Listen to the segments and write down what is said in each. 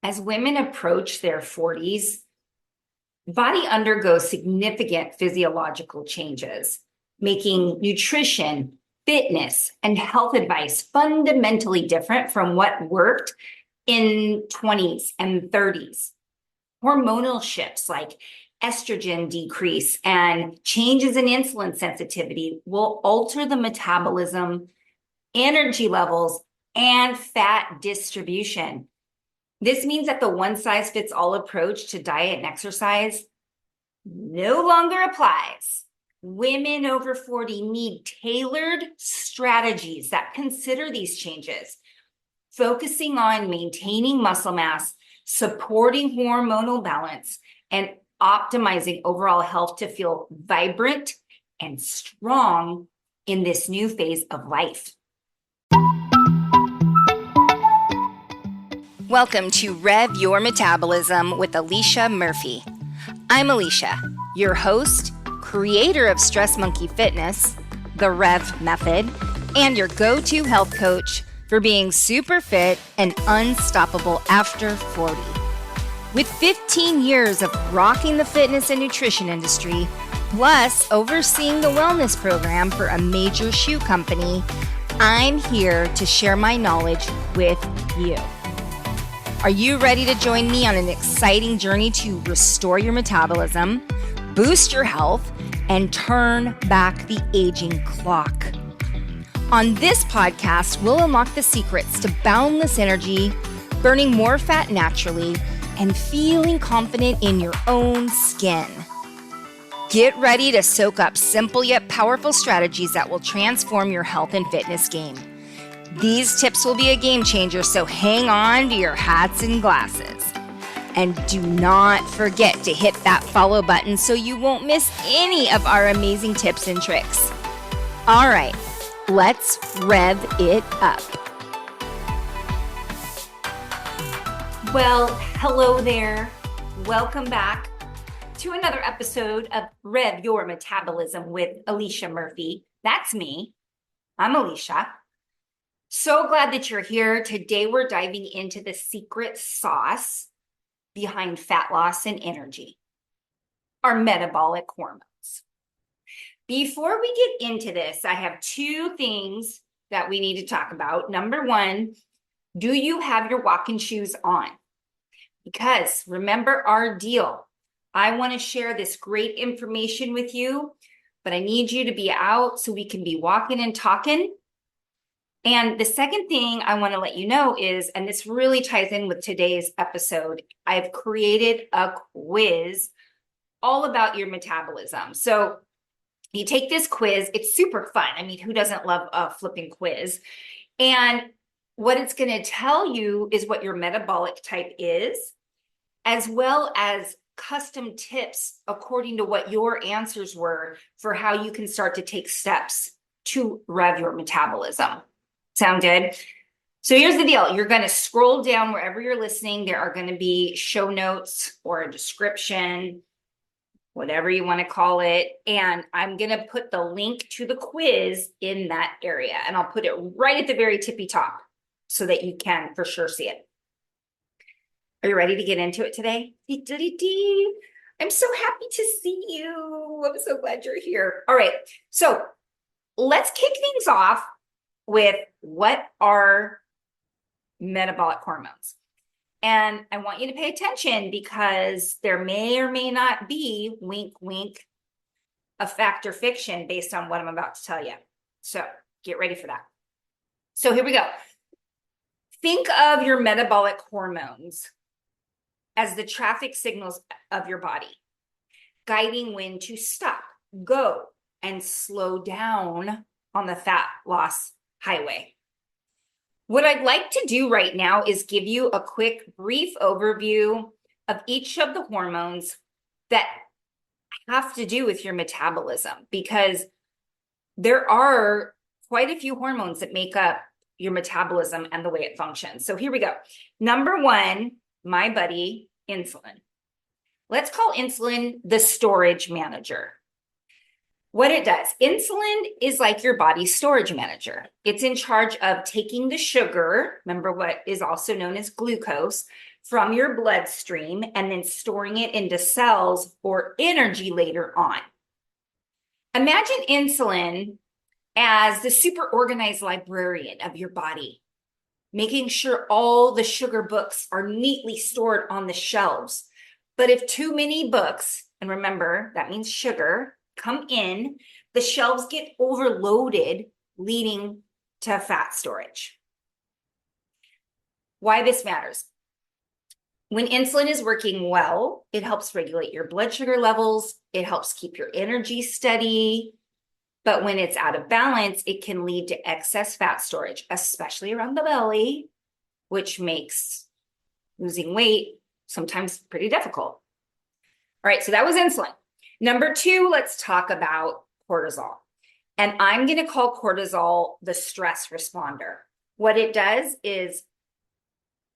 As women approach their 40s, the body undergoes significant physiological changes, making nutrition, fitness, and health advice fundamentally different from what worked in 20s and 30s. Hormonal shifts like estrogen decrease and changes in insulin sensitivity will alter the metabolism, energy levels, and fat distribution. This means that the one-size-fits-all approach to diet and exercise no longer applies. Women over 40 need tailored strategies that consider these changes, focusing on maintaining muscle mass, supporting hormonal balance, and optimizing overall health to feel vibrant and strong in this new phase of life. Welcome to REV Your Metabolism with Alicia Murphy. I'm Alicia, your host, creator of Stress Monkey Fitness, the REV method, and your go-to health coach for being super fit and unstoppable after 40. With 15 years of rocking the fitness and nutrition industry, plus overseeing the wellness program for a major shoe company, I'm here to share my knowledge with you. Are you ready to join me on an exciting journey to restore your metabolism, boost your health, and turn back the aging clock? On this podcast, we'll unlock the secrets to boundless energy, burning more fat naturally, and feeling confident in your own skin. Get ready to soak up simple yet powerful strategies that will transform your health and fitness game. These tips will be a game changer, so hang on to your hats and glasses. And do not forget to hit that follow button so you won't miss any of our amazing tips and tricks. All right, let's rev it up. Well, hello there. Welcome back to another episode of REV Your Metabolism with Alicia Murphy. That's me. I'm Alicia. So glad that you're here. Today we're diving into the secret sauce behind fat loss and energy, our metabolic hormones. Before we get into this, I have two things that we need to talk about. Number one, do you have your walking shoes on? Because remember our deal. I want to share this great information with you, but I need you to be out so we can be walking and talking. And the second thing I want to let you know is, and this really ties in with today's episode, I've created a quiz all about your metabolism. So you take this quiz, it's super fun. I mean, who doesn't love a flipping quiz? And what it's going to tell you is what your metabolic type is, as well as custom tips according to what your answers were for how you can start to take steps to rev your metabolism. Sound good? So here's the deal. You're going to scroll down wherever you're listening. There are going to be show notes or a description, whatever you want to call it. And I'm going to put the link to the quiz in that area. And I'll put it right at the very tippy top so that you can for sure see it. Are you ready to get into it today? I'm so happy to see you. I'm so glad you're here. All right. So let's kick things off with what are metabolic hormones. And I want you to pay attention because there may or may not be, wink, wink, a fact or fiction based on what I'm about to tell you. So get ready for that. So here we go. Think of your metabolic hormones as the traffic signals of your body, guiding when to stop, go, and slow down on the fat loss highway. What I'd like to do right now is give you a quick, brief overview of each of the hormones that have to do with your metabolism, because there are quite a few hormones that make up your metabolism and the way it functions. So here we go. Number one, my buddy, insulin. Let's call insulin the storage manager. What it does, insulin is like your body's storage manager. It's in charge of taking the sugar, remember what is also known as glucose, from your bloodstream and then storing it into cells for energy later on. Imagine insulin as the super organized librarian of your body, making sure all the sugar books are neatly stored on the shelves. But if too many books, and remember, that means sugar, come in, the shelves get overloaded, leading to fat storage. Why this matters. When insulin is working well, it helps regulate your blood sugar levels. It helps keep your energy steady. But when it's out of balance, it can lead to excess fat storage, especially around the belly, which makes losing weight sometimes pretty difficult. All right, so that was insulin. Number 2, let's talk about cortisol. And I'm going to call cortisol the stress responder. What it does is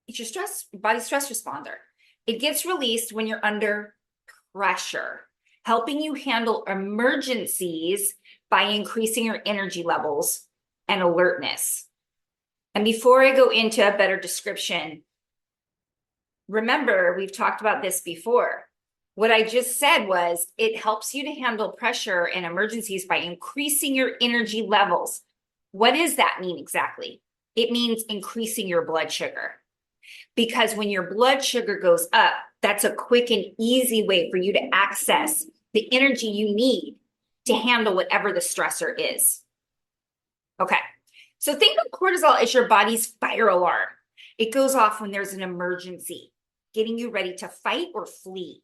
it's your body stress responder. It gets released when you're under pressure, helping you handle emergencies by increasing your energy levels and alertness. And before I go into a better description, remember, we've talked about this before. What I just said was it helps you to handle pressure and emergencies by increasing your energy levels. What does that mean exactly? It means increasing your blood sugar. Because when your blood sugar goes up, that's a quick and easy way for you to access the energy you need to handle whatever the stressor is. Okay, so think of cortisol as your body's fire alarm. It goes off when there's an emergency, getting you ready to fight or flee,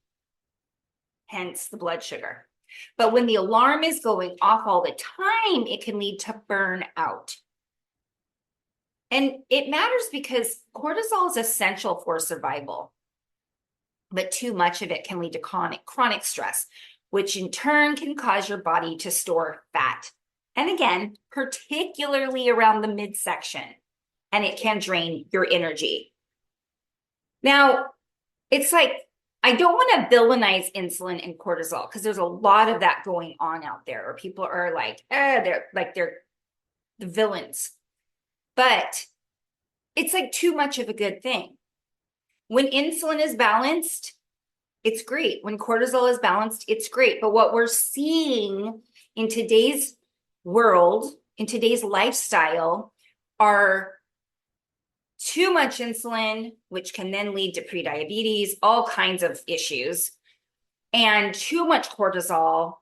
hence the blood sugar. But when the alarm is going off all the time, it can lead to burnout. And it matters because cortisol is essential for survival, but too much of it can lead to chronic stress, which in turn can cause your body to store fat. And again, particularly around the midsection, and it can drain your energy. Now, it's like, I don't want to villainize insulin and cortisol because there's a lot of that going on out there where people are like, they're the villains. But it's like too much of a good thing. When insulin is balanced, it's great. When cortisol is balanced, it's great. But what we're seeing in today's world, in today's lifestyle, are too much insulin, which can then lead to prediabetes, all kinds of issues, and too much cortisol,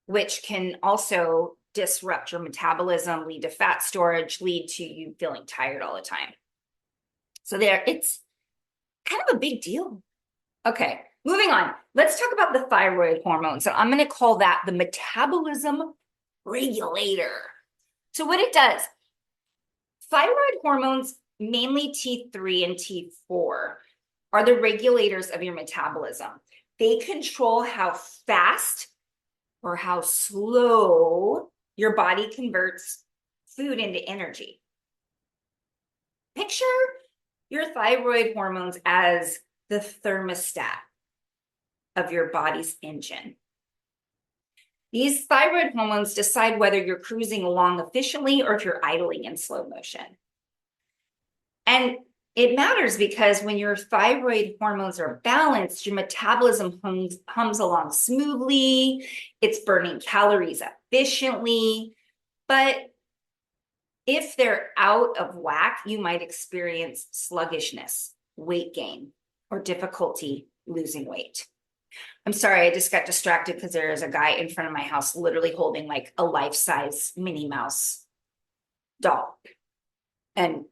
which can also disrupt your metabolism, lead to fat storage, lead to you feeling tired all the time. So it's kind of a big deal. Okay, moving on. Let's talk about the thyroid hormone. So I'm going to call that the metabolism regulator. So what it does, thyroid hormones, mainly T3 and T4, are the regulators of your metabolism. They control how fast or how slow your body converts food into energy. Picture your thyroid hormones as the thermostat of your body's engine. These thyroid hormones decide whether you're cruising along efficiently or if you're idling in slow motion. And it matters because when your thyroid hormones are balanced, your metabolism hums along smoothly, it's burning calories efficiently. But if they're out of whack, you might experience sluggishness, weight gain, or difficulty losing weight. I'm sorry, I just got distracted because there is a guy in front of my house literally holding like a life-size Minnie Mouse doll. And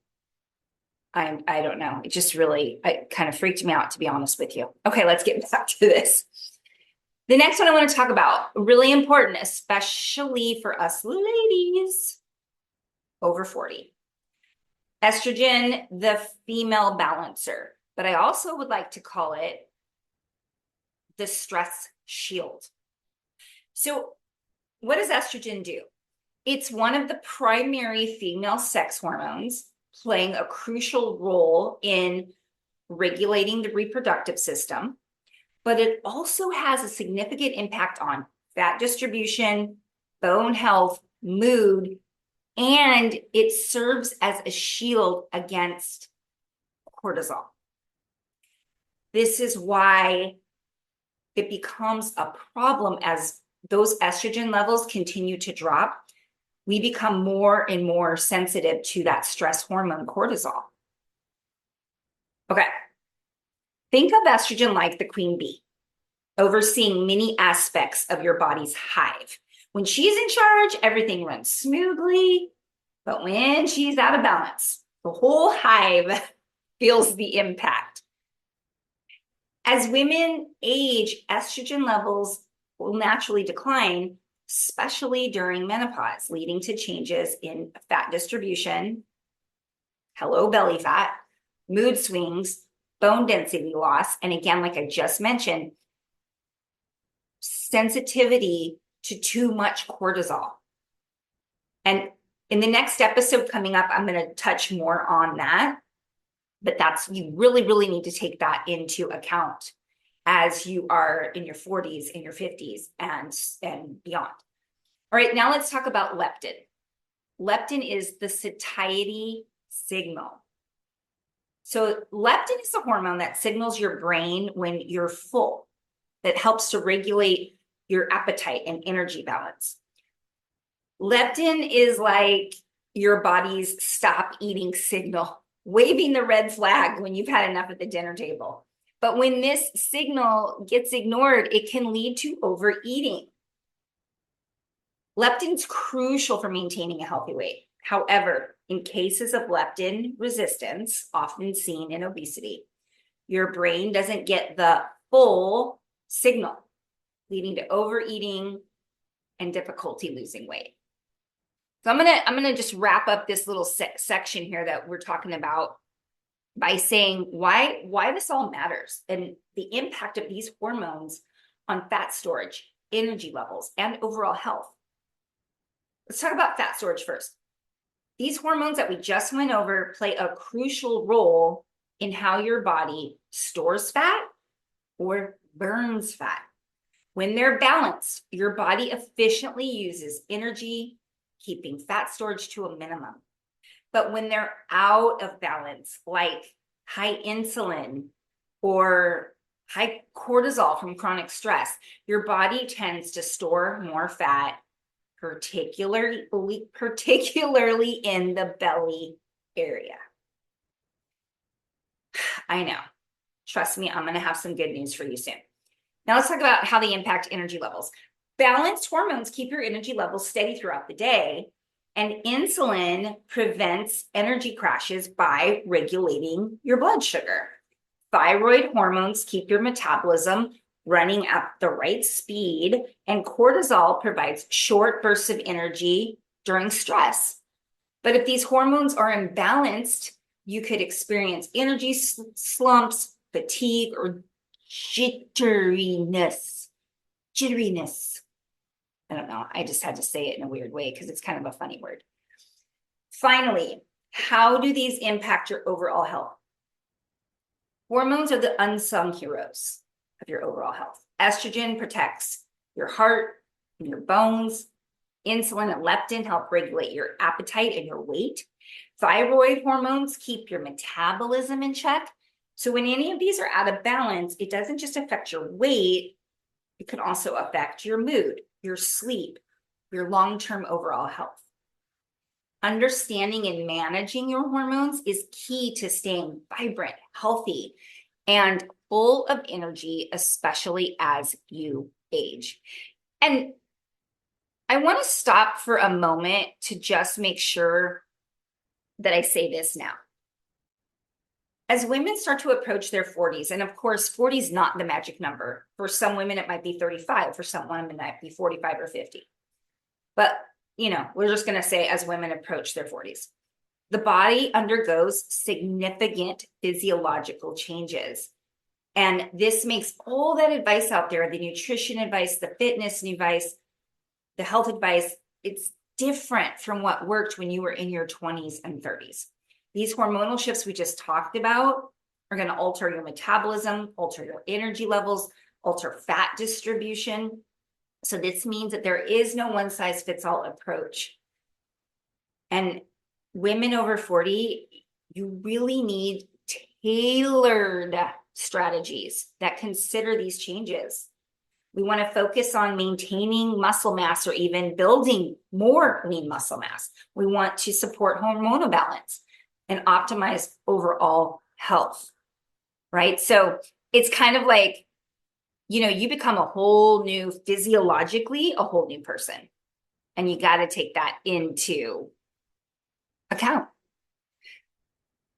I don't know. It just really, it kind of freaked me out, to be honest with you. Okay, let's get back to this. The next one I want to talk about, really important, especially for us ladies over 40. Estrogen, the female balancer. But I also would like to call it the stress shield. So what does estrogen do? It's one of the primary female sex hormones, playing a crucial role in regulating the reproductive system, but it also has a significant impact on fat distribution, bone health, mood, and it serves as a shield against cortisol. This is why it becomes a problem as those estrogen levels continue to drop. We become more and more sensitive to that stress hormone cortisol. Okay. Think of estrogen like the queen bee, overseeing many aspects of your body's hive. When she's in charge, everything runs smoothly, but when she's out of balance, the whole hive feels the impact. As women age, estrogen levels will naturally decline, especially during menopause, leading to changes in fat distribution, hello belly fat, mood swings, bone density loss, and again, like I just mentioned, sensitivity to too much cortisol. And in the next episode coming up, I'm going to touch more on that. But you really, really need to take that into account as you are in your 40s, in your 50s, and beyond. All right, now let's talk about leptin. Leptin is the satiety signal. So leptin is a hormone that signals your brain when you're full, that helps to regulate your appetite and energy balance. Leptin is like your body's stop eating signal, waving the red flag when you've had enough at the dinner table. But when this signal gets ignored, it can lead to overeating. Leptin's crucial for maintaining a healthy weight. However, in cases of leptin resistance, often seen in obesity, your brain doesn't get the full signal, leading to overeating and difficulty losing weight. So I'm gonna just wrap up this little section here that we're talking about by saying why this all matters and the impact of these hormones on fat storage, energy levels, and overall health. Let's talk about fat storage first. These hormones that we just went over play a crucial role in how your body stores fat or burns fat. When they're balanced, your body efficiently uses energy, keeping fat storage to a minimum. But when they're out of balance, like high insulin or high cortisol from chronic stress, your body tends to store more fat, particularly in the belly area. I know. Trust me, I'm going to have some good news for you soon. Now let's talk about how they impact energy levels. Balanced hormones keep your energy levels steady throughout the day, and insulin prevents energy crashes by regulating your blood sugar. Thyroid hormones keep your metabolism running at the right speed, and cortisol provides short bursts of energy during stress. But if these hormones are imbalanced, you could experience energy slumps, fatigue, or jitteriness. I don't know. I just had to say it in a weird way because it's kind of a funny word. Finally, how do these impact your overall health? Hormones are the unsung heroes of your overall health. Estrogen protects your heart and your bones. Insulin and leptin help regulate your appetite and your weight. Thyroid hormones keep your metabolism in check. So when any of these are out of balance, it doesn't just affect your weight, it can also affect your mood, your sleep, your long-term overall health. Understanding and managing your hormones is key to staying vibrant, healthy, and full of energy, especially as you age. And I want to stop for a moment to just make sure that I say this now. As women start to approach their 40s, and of course, 40 is not the magic number. For some women, it might be 35. For some women, it might be 45 or 50. But, we're just going to say as women approach their 40s, the body undergoes significant physiological changes. And this makes all that advice out there, the nutrition advice, the fitness advice, the health advice, it's different from what worked when you were in your 20s and 30s. These hormonal shifts we just talked about are going to alter your metabolism, alter your energy levels, alter fat distribution. So this means that there is no one size fits all approach. And women over 40, you really need tailored strategies that consider these changes. We want to focus on maintaining muscle mass or even building more lean muscle mass. We want to support hormonal balance and optimize overall health, right? So it's kind of like, you become a whole new, physiologically, a whole new person. And you got to take that into account.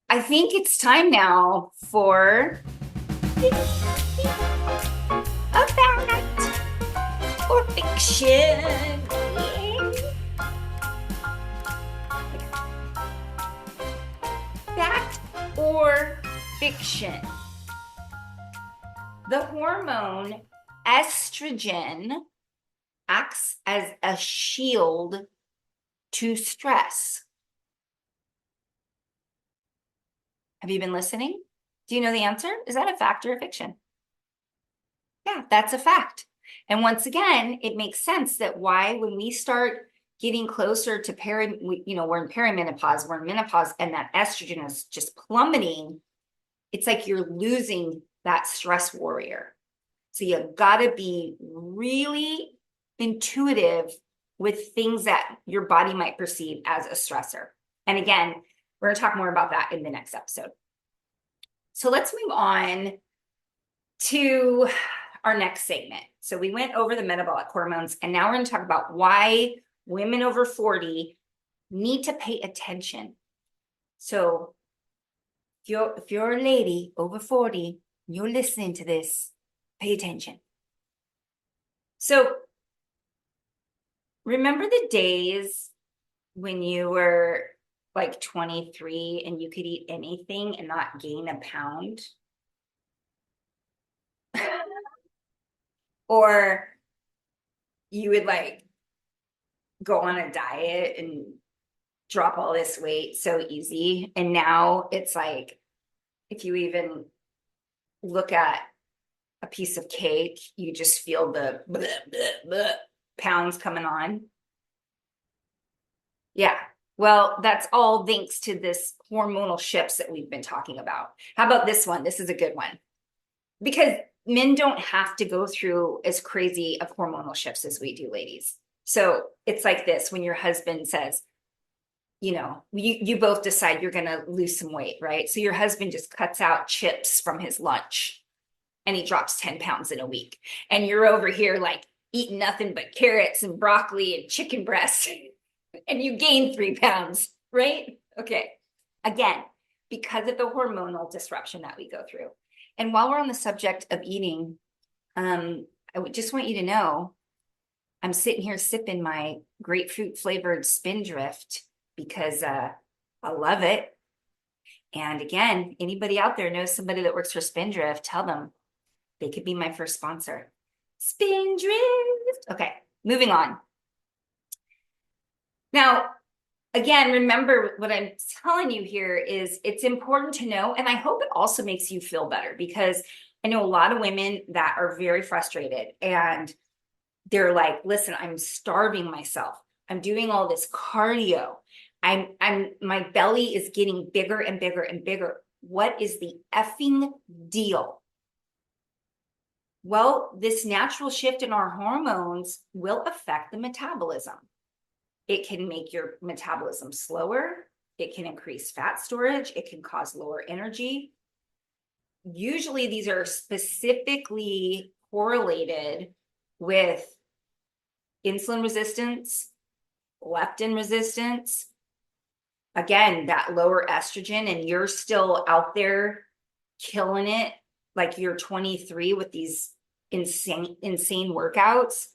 I think it's time now for a fact or fiction. Fact or fiction. The hormone estrogen acts as a shield to stress. Have you been listening? Do you know the answer? Is that a fact or a fiction? Yeah, that's a fact. And once again, it makes sense that why when we start getting closer to we're in perimenopause, we're in menopause, and that estrogen is just plummeting, it's like you're losing that stress warrior. So you gotta be really intuitive with things that your body might perceive as a stressor. And again, we're gonna talk more about that in the next episode. So let's move on to our next segment. So we went over the metabolic hormones, and now we're gonna talk about why women over 40 need to pay attention. So if you're a lady over 40, you're listening to this, pay attention. So remember the days when you were like 23 and you could eat anything and not gain a pound? Or you would like go on a diet and drop all this weight so easy. And now it's like, if you even look at a piece of cake, you just feel the bleh, bleh, bleh, pounds coming on. Yeah. Well, that's all thanks to this hormonal shifts that we've been talking about. How about this one? This is a good one. Because men don't have to go through as crazy of hormonal shifts as we do, ladies. So it's like this: when your husband says, you both decide you're going to lose some weight, right? So your husband just cuts out chips from his lunch and he drops 10 pounds in a week. And you're over here like eating nothing but carrots and broccoli and chicken breast and you gain 3 pounds, right? Okay. Again, because of the hormonal disruption that we go through. And while we're on the subject of eating, I would just want you to know, I'm sitting here sipping my grapefruit flavored Spindrift because I love it. And again, anybody out there knows somebody that works for Spindrift, tell them they could be my first sponsor. Spindrift. Okay, moving on. Now, again, remember what I'm telling you here is it's important to know, and I hope it also makes you feel better, because I know a lot of women that are very frustrated and they're like, listen, I'm starving myself. I'm doing all this cardio. My belly is getting bigger and bigger and bigger. What is the effing deal? Well, this natural shift in our hormones will affect the metabolism. It can make your metabolism slower. It can increase fat storage. It can cause lower energy. Usually these are specifically correlated with insulin resistance, leptin resistance. Again, that lower estrogen, and you're still out there killing it like you're 23 with these insane workouts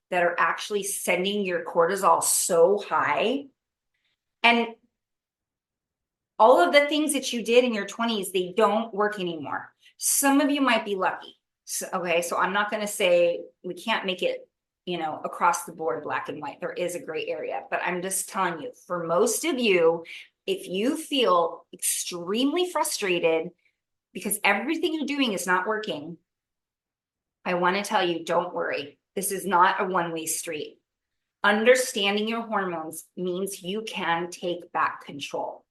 that are actually sending your cortisol so high. And all of the things that you did in your 20s, they don't work anymore. Some of you might be lucky. So I'm not going to say we can't make it, across the board, black and white. There is a gray area, but I'm just telling you, for most of you, if you feel extremely frustrated because everything you're doing is not working, I want to tell you, don't worry. This is not a one-way street. Understanding your hormones means you can take back control.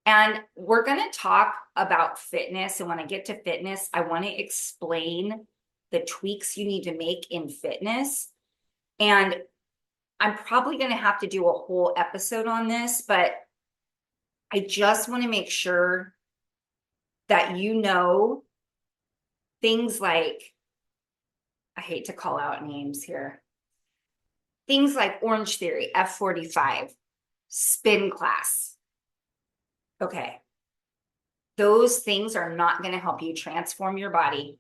And we're going to talk about fitness. And when I get to fitness, I want to explain the tweaks you need to make in fitness. And I'm probably going to have to do a whole episode on this, but I just want to make sure that you know things like, I hate to call out names here, things like Orange Theory, F45, spin class. Okay. Those things are not going to help you transform your body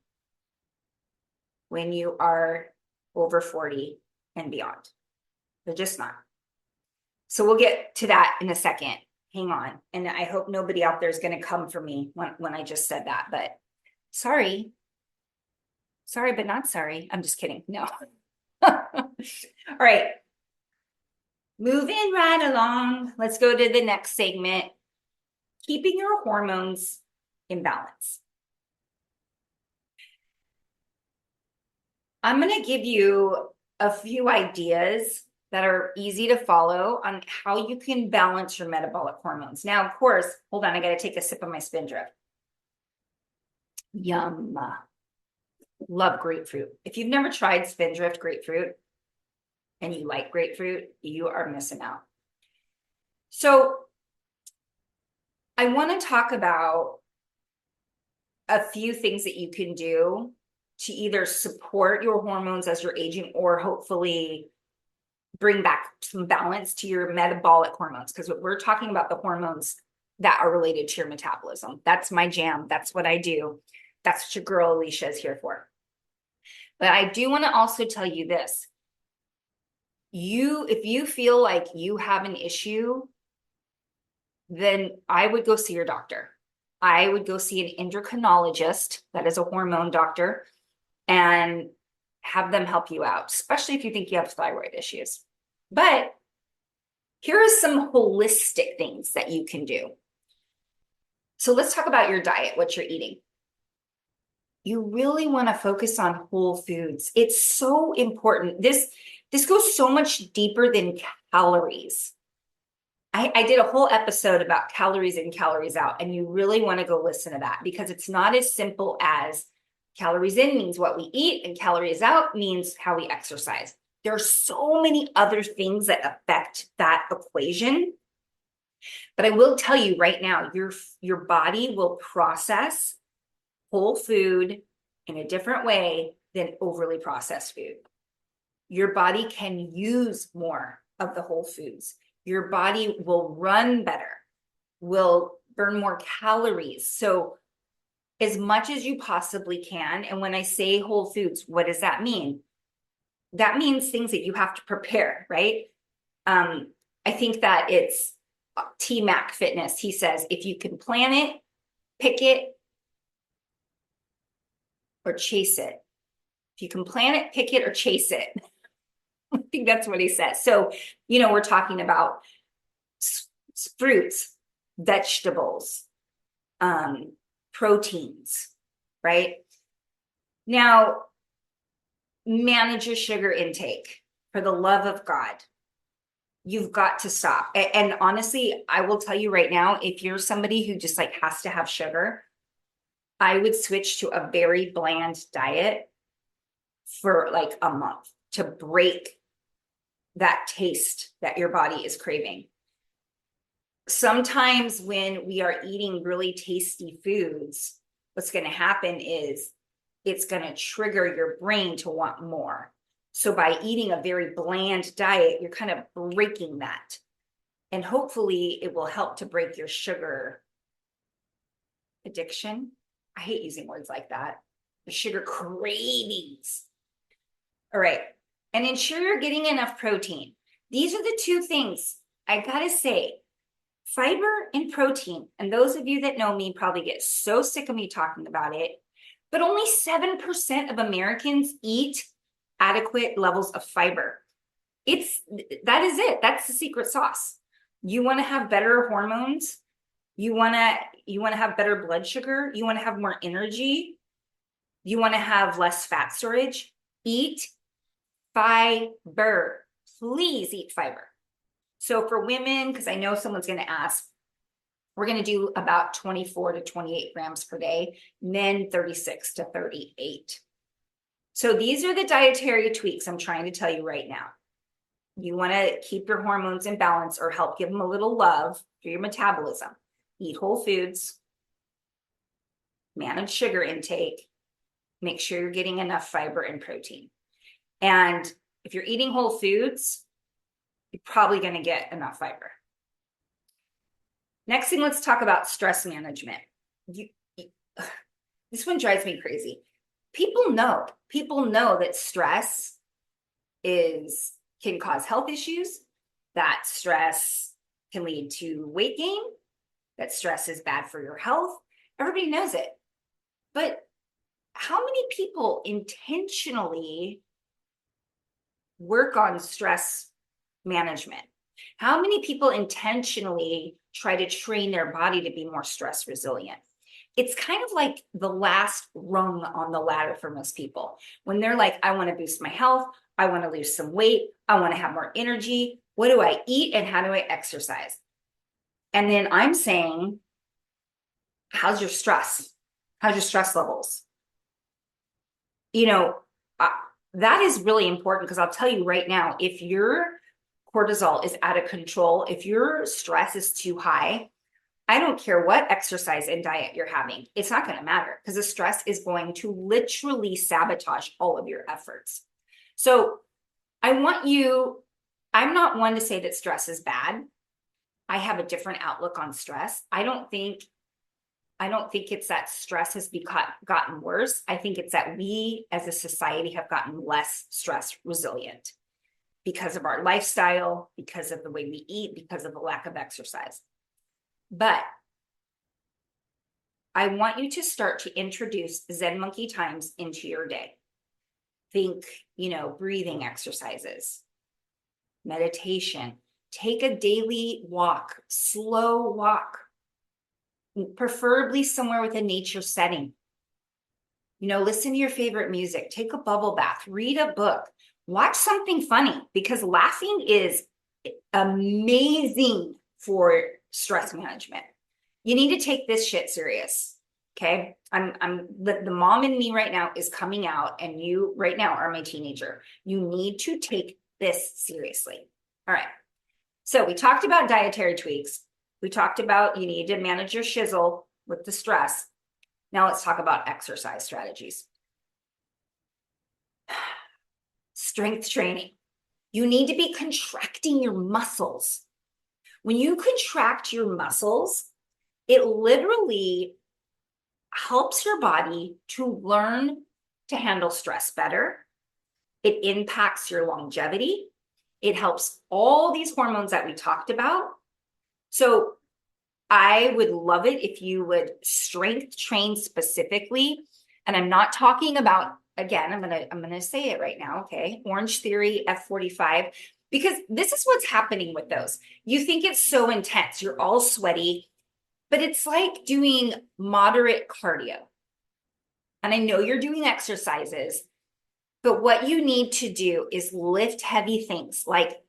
when you are over 40 and beyond. They're just not. So we'll get to that in a second. Hang on. And I hope nobody out there is going to come for me when I just said that, but sorry. Sorry, but not sorry. I'm just kidding. No. All right. Moving right along. Let's go to the next segment. Keeping your hormones in balance. I'm going to give you a few ideas that are easy to follow on how you can balance your metabolic hormones. Now, of course, hold on, I got to take a sip of my Spindrift. Yum. Love grapefruit. If you've never tried Spindrift grapefruit and you like grapefruit, you are missing out. So I want to talk about a few things that you can do to either support your hormones as you're aging or hopefully bring back some balance to your metabolic hormones. Because we're talking about the hormones that are related to your metabolism. That's my jam. That's what I do. That's what your girl Alicia is here for. But I do want to also tell you this. If you feel like you have an issue, then I would go see your doctor. I would go see an endocrinologist, that is a hormone doctor, and have them help you out, especially if you think you have thyroid issues. But here are some holistic things that you can do. So let's talk about your diet, what you're eating. You really want to focus on whole foods. It's so important. This goes so much deeper than calories. I did a whole episode about calories in, calories out, and you really want to go listen to that because it's not as simple as calories in means what we eat and calories out means how we exercise. There are so many other things that affect that equation. But I will tell you right now, your body will process whole food in a different way than overly processed food. Your body can use more of the whole foods. Your body will run better, will burn more calories. So as much as you possibly can. And when I say whole foods, what does that mean? That means things that you have to prepare, right? I think that it's T-Mac Fitness. He says, if you can plan it, pick it, or chase it. If you can plan it, pick it, or chase it. I think that's what he says. So, we're talking about fruits, vegetables, proteins, right? Now, manage your sugar intake. For the love of God, you've got to stop. And honestly, I will tell you right now, if you're somebody who just has to have sugar, I would switch to a very bland diet for a month to break that taste that your body is craving. Sometimes when we are eating really tasty foods, what's going to happen is it's going to trigger your brain to want more. So by eating a very bland diet, you're kind of breaking that. And hopefully it will help to break your sugar addiction. I hate using words like that. The sugar cravings. All right. And ensure you're getting enough protein. These are the two things I got to say. Fiber and protein. And those of you that know me probably get so sick of me talking about it. But only 7% of Americans eat adequate levels of fiber. That is it. That's the secret sauce. You want to have better hormones. You want to have better blood sugar. You want to have more energy. You want to have less fat storage. Eat Fiber. Please eat fiber. So for women, because I know someone's going to ask, we're going to do about 24 to 28 grams per day, men 36 to 38. So these are the dietary tweaks I'm trying to tell you right now. You want to keep your hormones in balance or help give them a little love through your metabolism. Eat whole foods, manage sugar intake, make sure you're getting enough fiber and protein. And if you're eating whole foods, you're probably going to get enough fiber. Next thing, let's talk about stress management. This one drives me crazy. People know that stress can cause health issues, that stress can lead to weight gain, that stress is bad for your health. Everybody knows it. But how many people intentionally work on stress management? How many people intentionally try to train their body to be more stress resilient? It's kind of like the last rung on the ladder for most people. When they're like, I want to boost my health, I want to lose some weight, I want to have more energy. What do I eat and how do I exercise? And then I'm saying, how's your stress? How's your stress levels? That is really important because I'll tell you right now, if your cortisol is out of control, if your stress is too high, I don't care what exercise and diet you're having. It's not going to matter because the stress is going to literally sabotage all of your efforts. So I'm not one to say that stress is bad. I have a different outlook on stress. I don't think it's that stress has gotten worse. I think it's that we as a society have gotten less stress resilient because of our lifestyle, because of the way we eat, because of the lack of exercise. But I want you to start to introduce Zen monkey times into your day. Think, breathing exercises, meditation, take a daily walk, slow walk, preferably somewhere with a nature setting. Listen to your favorite music, take a bubble bath, read a book, watch something funny because laughing is amazing for stress management. You need to take this shit serious. Okay. The mom in me right now is coming out and you right now are my teenager. You need to take this seriously. All right. So we talked about dietary tweaks. We talked about you need to manage your shizzle with the stress. Now let's talk about exercise strategies. Strength training. You need to be contracting your muscles. When you contract your muscles, it literally helps your body to learn to handle stress better. It impacts your longevity. It helps all these hormones that we talked about. So I would love it if you would strength train specifically. And I'm not talking about, again, I'm gonna say it right now, okay? Orange Theory, F45, because this is what's happening with those. You think it's so intense, you're all sweaty, but it's like doing moderate cardio. And I know you're doing exercises, but what you need to do is lift heavy things, like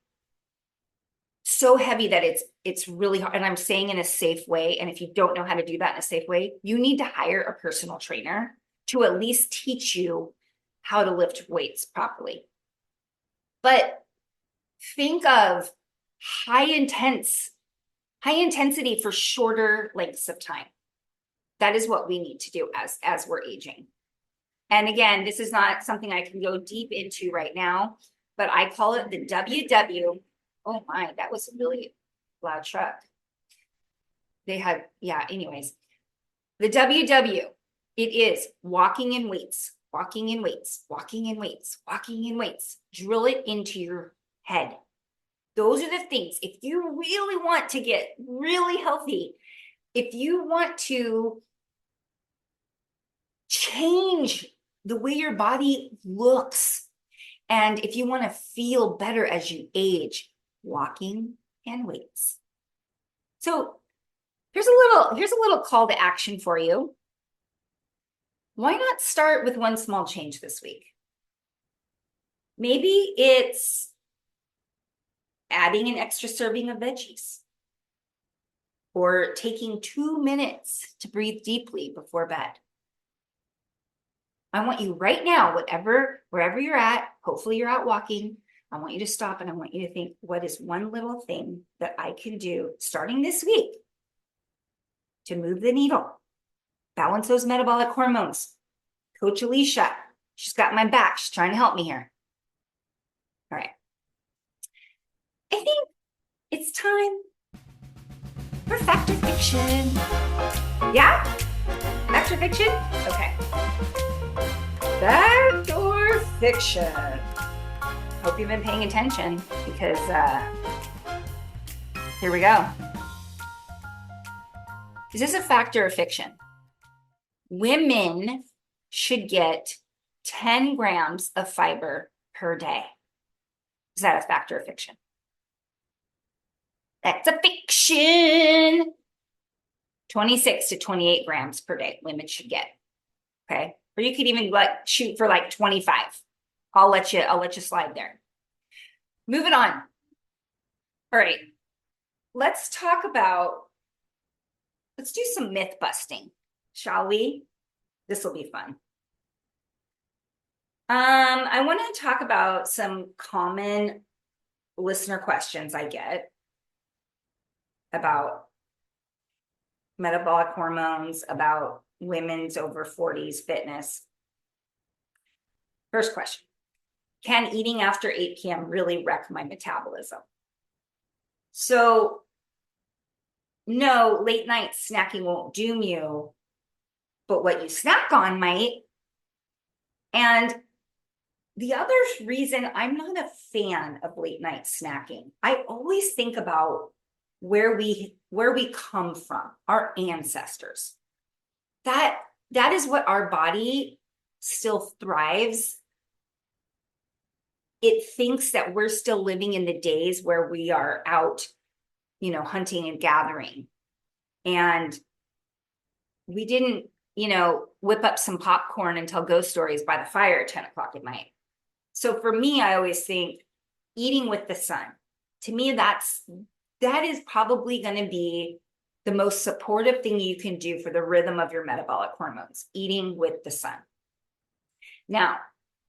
so heavy that it's really hard. And I'm saying in a safe way. And if you don't know how to do that in a safe way, you need to hire a personal trainer to at least teach you how to lift weights properly. But think of high intensity for shorter lengths of time. That is what we need to do as we're aging. And again, this is not something I can go deep into right now, but I call it the WW. Oh my, that was a really loud truck. Anyways. The WW, it is walking in weights, walking in weights, walking in weights, walking in weights. Drill it into your head. Those are the things. If you really want to get really healthy, if you want to change the way your body looks, and if you want to feel better as you age, walking and weights. So here's a little call to action for you. Why not start with one small change this week? Maybe it's adding an extra serving of veggies or taking 2 minutes to breathe deeply before bed. I want you right now, wherever you're at, hopefully you're out walking. I want you to stop and I want you to think, what is one little thing that I can do starting this week to move the needle, balance those metabolic hormones? Coach Alicia, she's got my back. She's trying to help me here. All right. I think it's time for fact or fiction. Yeah? Fact or fiction? Okay. Fact or fiction? Hope you've been paying attention because here we go. Is this a fact or a fiction? Women should get 10 grams of fiber per day. Is that a fact or a fiction? That's a fiction. 26 to 28 grams per day women should get. Okay. Or you could even shoot for like 25. I'll let you slide there. Moving on. All right. Let's do some myth busting, shall we? This will be fun. I want to talk about some common listener questions I get about metabolic hormones, about women's over 40s fitness. First question, can eating after 8 p.m. really wreck my metabolism? So, no, late night snacking won't doom you, but what you snack on might. And the other reason I'm not a fan of late night snacking, I always think about where we come from, our ancestors. That is what our body still thrives. It thinks that we're still living in the days where we are out, hunting and gathering. And we didn't, whip up some popcorn and tell ghost stories by the fire at 10 o'clock at night. So for me, I always think eating with the sun. To me, that is probably going to be the most supportive thing you can do for the rhythm of your metabolic hormones, eating with the sun. Now,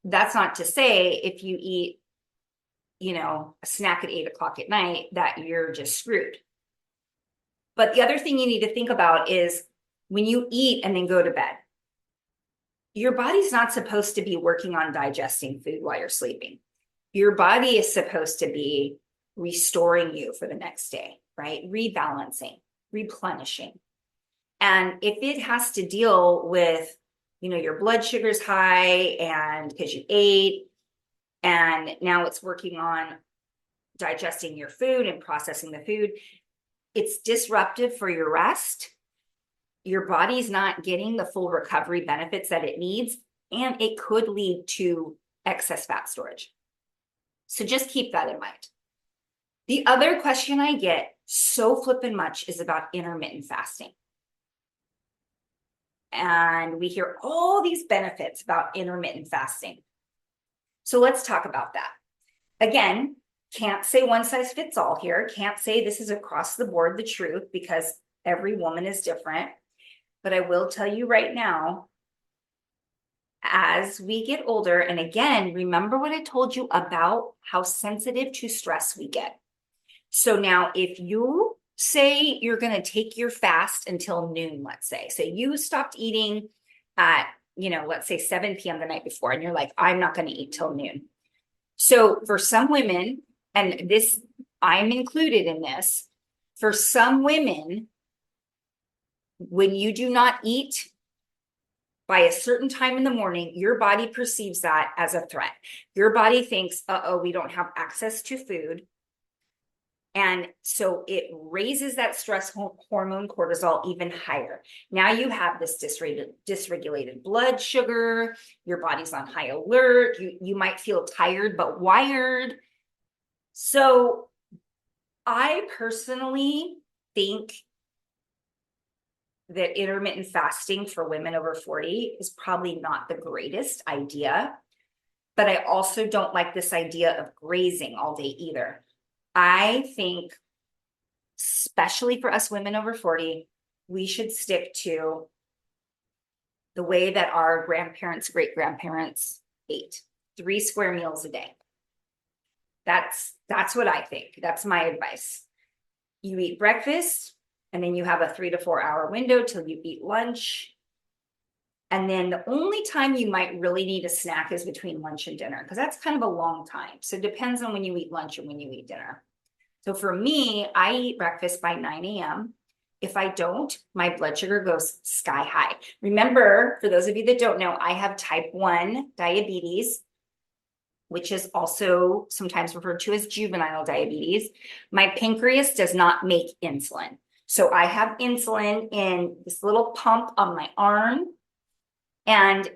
that's not to say if you eat, a snack at 8 o'clock at night that you're just screwed. But the other thing you need to think about is when you eat and then go to bed, your body's not supposed to be working on digesting food while you're sleeping. Your body is supposed to be restoring you for the next day, right? Rebalancing, replenishing. And if it has to deal with, your blood sugar's high and because you ate, and now it's working on digesting your food and processing the food, it's disruptive for your rest. Your body's not getting the full recovery benefits that it needs, and it could lead to excess fat storage. So just keep that in mind. The other question I get so flippin' much is about intermittent fasting. And we hear all these benefits about intermittent fasting. So let's talk about that. Again, can't say one size fits all here. Can't say this is across the board the truth because every woman is different. But I will tell you right now, as we get older, and again, remember what I told you about how sensitive to stress we get. So now if you say you're going to take your fast until noon, let's say, so you stopped eating at, let's say 7 p.m. the night before, and you're like, I'm not going to eat till noon. So for some women, and this, I'm included in this, for some women, when you do not eat by a certain time in the morning, your body perceives that as a threat. Your body thinks, we don't have access to food. And so it raises that stress hormone cortisol even higher. Now you have this dysregulated blood sugar. Your body's on high alert. You might feel tired but wired. So I personally think that intermittent fasting for women over 40 is probably not the greatest idea. but I also don't like this idea of grazing all day either. I think, especially for us women over 40, we should stick to the way that our grandparents, great-grandparents ate, 3 square meals a day. That's what I think. That's my advice. You eat breakfast, and then you have a 3 to 4 hour window till you eat lunch. And then the only time you might really need a snack is between lunch and dinner, because that's kind of a long time. So it depends on when you eat lunch and when you eat dinner. So for me, I eat breakfast by 9 a.m. If I don't, my blood sugar goes sky high. Remember, for those of you that don't know, I have type 1 diabetes, which is also sometimes referred to as juvenile diabetes. My pancreas does not make insulin. So I have insulin in this little pump on my arm. And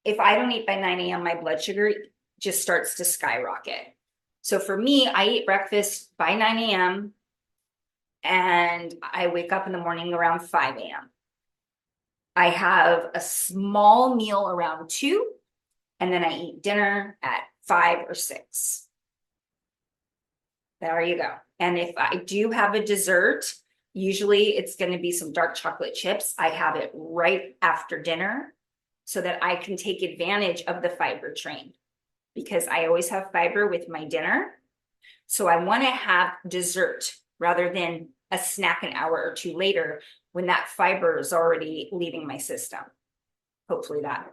if I don't eat by 9 a.m., my blood sugar just starts to skyrocket. So for me, I eat breakfast by 9 a.m. and I wake up in the morning around 5 a.m. I have a small meal around 2, and then I eat dinner at 5 or 6. There you go. And if I do have a dessert, usually it's going to be some dark chocolate chips. I have it right after dinner so that I can take advantage of the fiber train, because I always have fiber with my dinner. So I want to have dessert rather than a snack an hour or 2 later when that fiber is already leaving my system. Hopefully that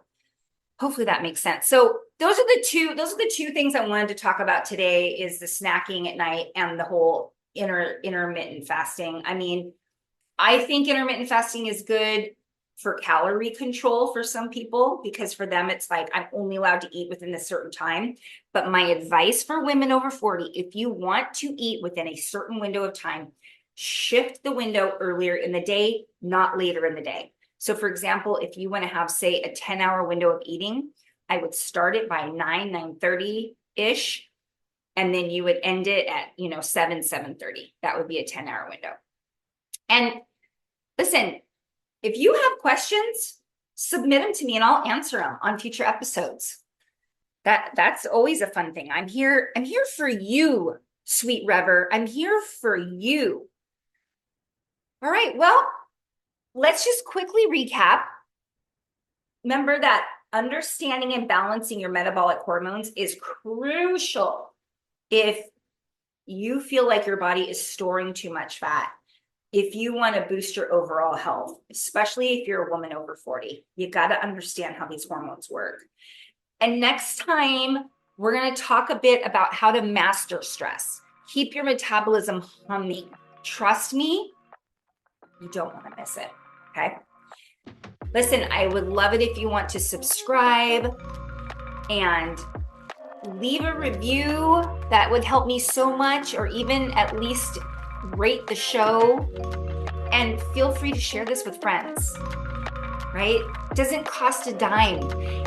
makes sense. So those are the two things I wanted to talk about today, is the snacking at night and the whole intermittent fasting. I mean, I think intermittent fasting is good for calorie control for some people, because for them it's like, I'm only allowed to eat within a certain time. But my advice for women over 40, if you want to eat within a certain window of time, shift the window earlier in the day, not later in the day. So for example, if you want to have, say, a 10-hour window of eating, I would start it by 9:30-ish, and then you would end it at 7:30. That would be a 10-hour window. And listen, if you have questions, submit them to me and I'll answer them on future episodes. That's always a fun thing. I'm here for you, sweet Rever. I'm here for you. All right, well, let's just quickly recap. Remember that understanding and balancing your metabolic hormones is crucial if you feel like your body is storing too much fat. If you want to boost your overall health, especially if you're a woman over 40, you got to understand how these hormones work. And next time, we're going to talk a bit about how to master stress. Keep your metabolism humming. Trust me, you don't want to miss it, okay? Listen, I would love it if you want to subscribe and leave a review. That would help me so much, or even at least rate the show, and feel free to share this with friends, right? It doesn't cost a dime.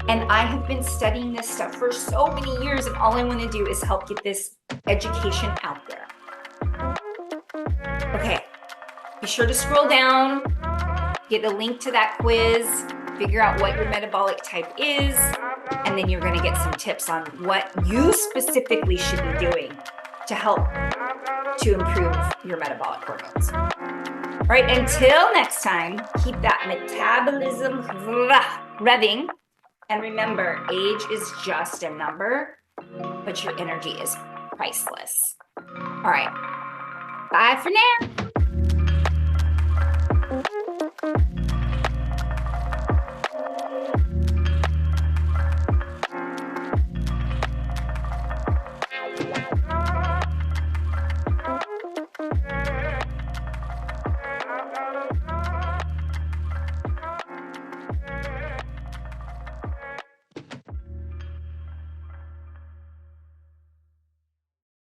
And I have been studying this stuff for so many years, and all I want to do is help get this education out there. Okay, be sure to scroll down, get the link to that quiz, figure out what your metabolic type is, and then you're going to get some tips on what you specifically should be doing to help to improve your metabolic hormones. All right, until next time, keep that metabolism revving. And remember, age is just a number, but your energy is priceless. All right, bye for now.